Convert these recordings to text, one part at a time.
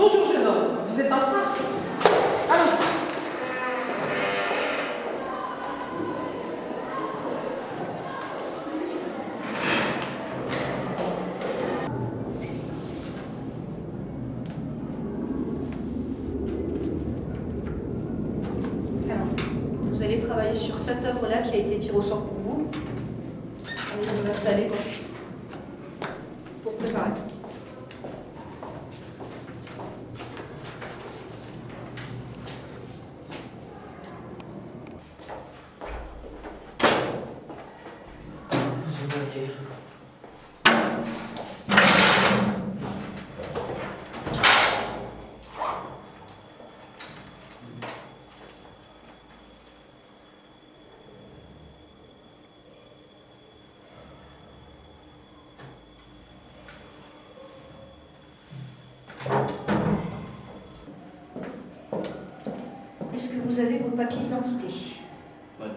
Bonjour jeune homme, vous êtes en retard? Allons-y. Alors, vous allez travailler sur cette œuvre-là qui a été tirée au sort pour vous. Allez vous installer pour préparer. Est-ce que vous avez vos papiers d'identité? Ouais.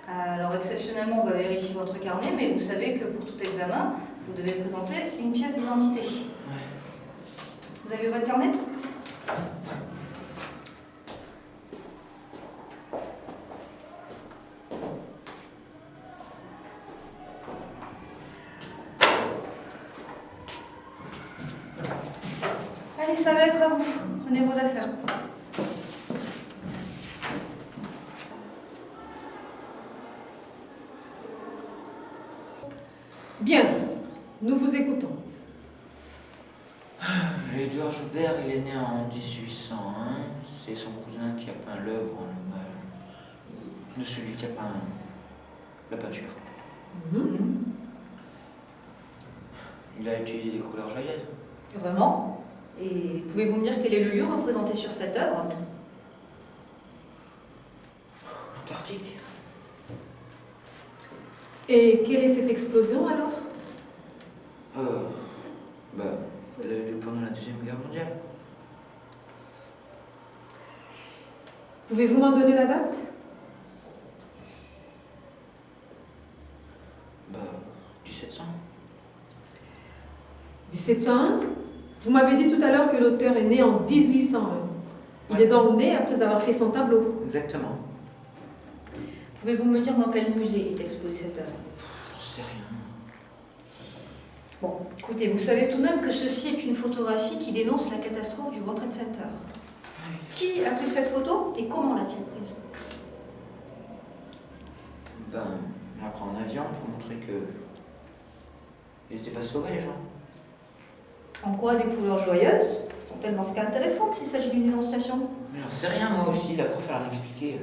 Alors, exceptionnellement, on va vérifier votre carnet, mais vous savez que pour tout examen, vous devez présenter une pièce d'identité. Ouais. Vous avez votre carnet? Allez, ça va être à vous. Prenez vos affaires. Bien, nous vous écoutons. Édouard Joubert, il est né en 1801. C'est son cousin qui a peint l'œuvre en hommage de celui qui a peint la peinture. Il a utilisé des couleurs joyeuses. Vraiment? Et pouvez-vous me dire quel est le lieu représenté sur cette œuvre? L'Antarctique. Et quelle est cette explosion alors? Elle a eu lieu pendant la Deuxième Guerre mondiale. Pouvez-vous m'en donner la date? 1700. 1701? Vous m'avez dit tout à l'heure que l'auteur est né en 1801. Il Ouais. est donc né après avoir fait son tableau. Exactement. Pouvez-vous me dire dans quel musée est exposée cette œuvre? J'en sais rien. Bon, écoutez, vous savez tout de même que ceci est une photographie qui dénonce la catastrophe du World Trade Center. Qui a pris cette photo et comment l'a-t-il prise? On la prend en avion pour montrer que ils n'étaient pas sauvés, les gens. En quoi des couleurs joyeuses sont-elles dans ce cas intéressantes s'il s'agit d'une dénonciation? Mais j'en sais rien, moi aussi. La prof, elle a rien expliqué.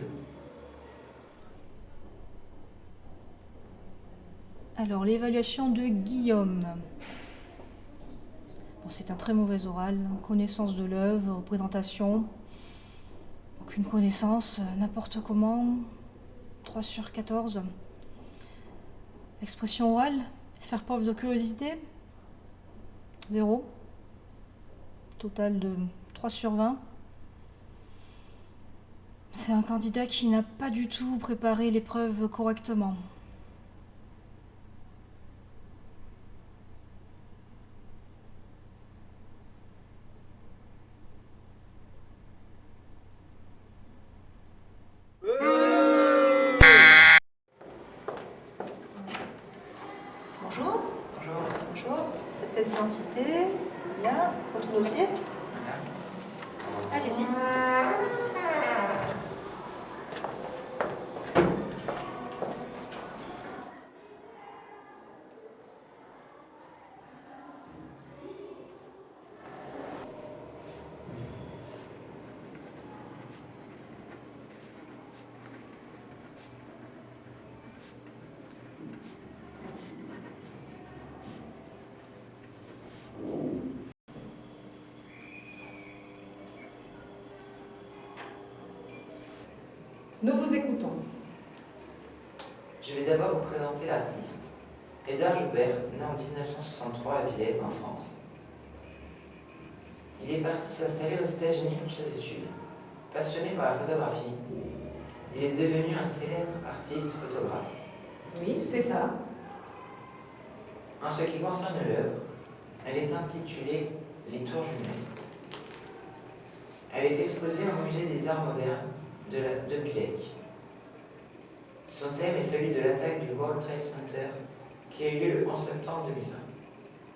Alors, l'évaluation de Guillaume. Bon, c'est un très mauvais oral. Connaissance de l'œuvre, représentation. Aucune connaissance, n'importe comment. 3 sur 14. Expression orale. Faire preuve de curiosité. 0. Total de 3 sur 20. C'est un candidat qui n'a pas du tout préparé l'épreuve correctement. Bonjour. Bonjour. Bonjour. Cette pièce d'identité. Bien. Votre dossier. Allez-y. Nous vous écoutons. Je vais d'abord vous présenter l'artiste. Édouard Joubert, né en 1963 à Villers, en France. Il est parti s'installer aux États-Unis pour ses études. Passionné par la photographie, il est devenu un célèbre artiste photographe. Oui, c'est ça. En ce qui concerne l'œuvre, elle est intitulée Les Tours jumelles. Elle est exposée au musée des arts modernes de Bilek. Son thème est celui de l'attaque du World Trade Center qui a eu lieu le 11 septembre 2001.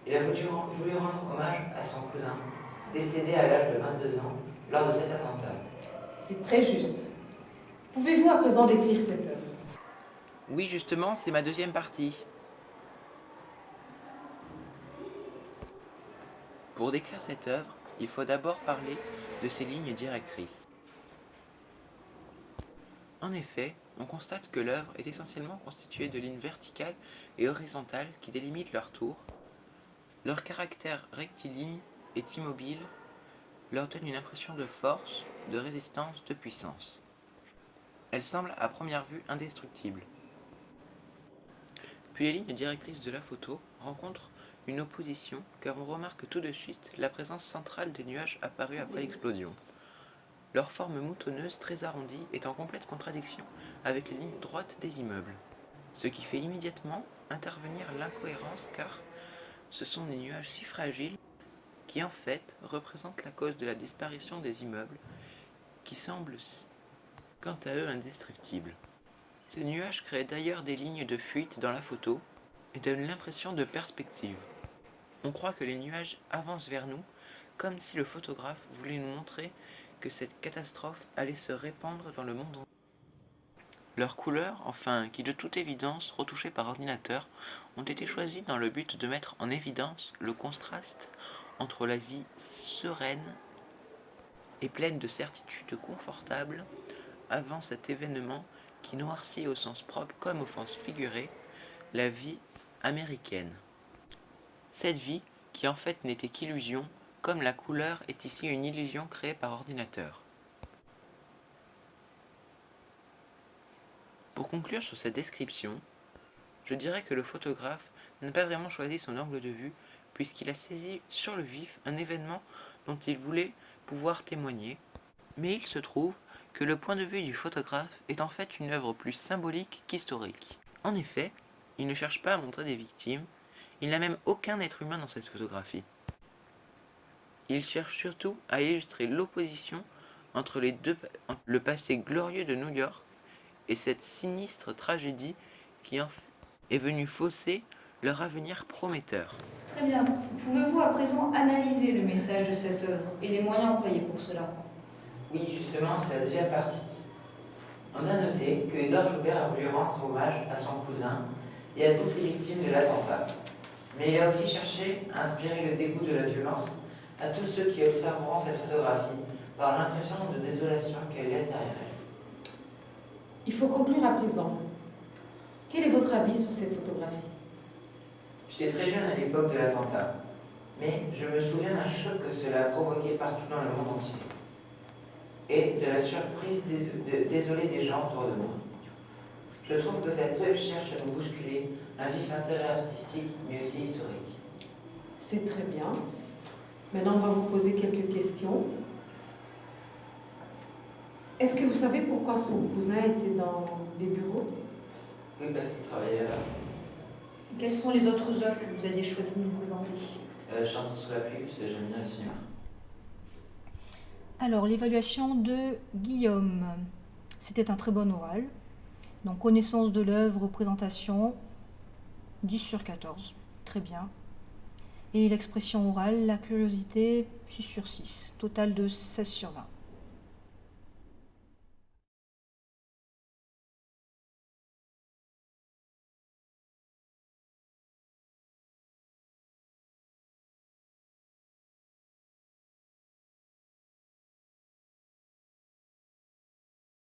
Il a voulu rendre hommage à son cousin, décédé à l'âge de 22 ans lors de cet attentat. C'est très juste. Pouvez-vous à présent décrire cette œuvre? Oui, justement, c'est ma deuxième partie. Pour décrire cette œuvre, il faut d'abord parler de ses lignes directrices. En effet, on constate que l'œuvre est essentiellement constituée de lignes verticales et horizontales qui délimitent leur tour. Leur caractère rectiligne et immobile leur donne une impression de force, de résistance, de puissance. Elle semble à première vue indestructible. Puis les lignes directrices de la photo rencontrent une opposition car on remarque tout de suite la présence centrale des nuages apparus après l'explosion. Leur forme moutonneuse très arrondie est en complète contradiction avec les lignes droites des immeubles, ce qui fait immédiatement intervenir l'incohérence car ce sont des nuages si fragiles qui en fait représentent la cause de la disparition des immeubles qui semblent quant à eux indestructibles. Ces nuages créent d'ailleurs des lignes de fuite dans la photo et donnent l'impression de perspective. On croit que les nuages avancent vers nous, comme si le photographe voulait nous montrer que cette catastrophe allait se répandre dans le monde entier. Leurs couleurs, enfin, qui de toute évidence, retouchées par ordinateur, ont été choisies dans le but de mettre en évidence le contraste entre la vie sereine et pleine de certitudes confortables avant cet événement qui noircit au sens propre comme au sens figuré la vie américaine. Cette vie, qui en fait n'était qu'illusion, comme la couleur est ici une illusion créée par ordinateur. Pour conclure sur cette description, je dirais que le photographe n'a pas vraiment choisi son angle de vue, puisqu'il a saisi sur le vif un événement dont il voulait pouvoir témoigner, mais il se trouve que le point de vue du photographe est en fait une œuvre plus symbolique qu'historique. En effet, il ne cherche pas à montrer des victimes, il n'a même aucun être humain dans cette photographie. Il cherche surtout à illustrer l'opposition entre le passé glorieux de New York et cette sinistre tragédie qui est venue fausser leur avenir prometteur. Très bien. Pouvez-vous à présent analyser le message de cette œuvre et les moyens employés pour cela? Oui, justement, c'est la deuxième partie. On a noté que Edouard Joubert a voulu rendre hommage à son cousin et à toutes les victimes de l'attentat. Mais il a aussi cherché à inspirer le dégoût de la violence à tous ceux qui observeront cette photographie par l'impression de désolation qu'elle laisse derrière elle. Il faut conclure à présent. Quel est votre avis sur cette photographie? J'étais très jeune à l'époque de l'attentat, mais je me souviens d'un choc que cela a provoqué partout dans le monde entier et de la surprise désolée des gens autour de moi. Je trouve que cette œuvre cherche à nous bousculer un vif intérêt artistique, mais aussi historique. C'est très bien. Maintenant, on va vous poser quelques questions. Est-ce que vous savez pourquoi son cousin était dans les bureaux? Oui, parce qu'il travaillait là. Quelles sont les autres œuvres que vous aviez choisi de nous présenter? Chantant sous la pluie, parce que j'aime bien le cinéma. Alors, l'évaluation de Guillaume. C'était un très bon oral. Donc, connaissance de l'œuvre, représentation, 10 sur 14. Très bien. Et l'expression orale, la curiosité, 6 sur 6. Total de 16 sur 20.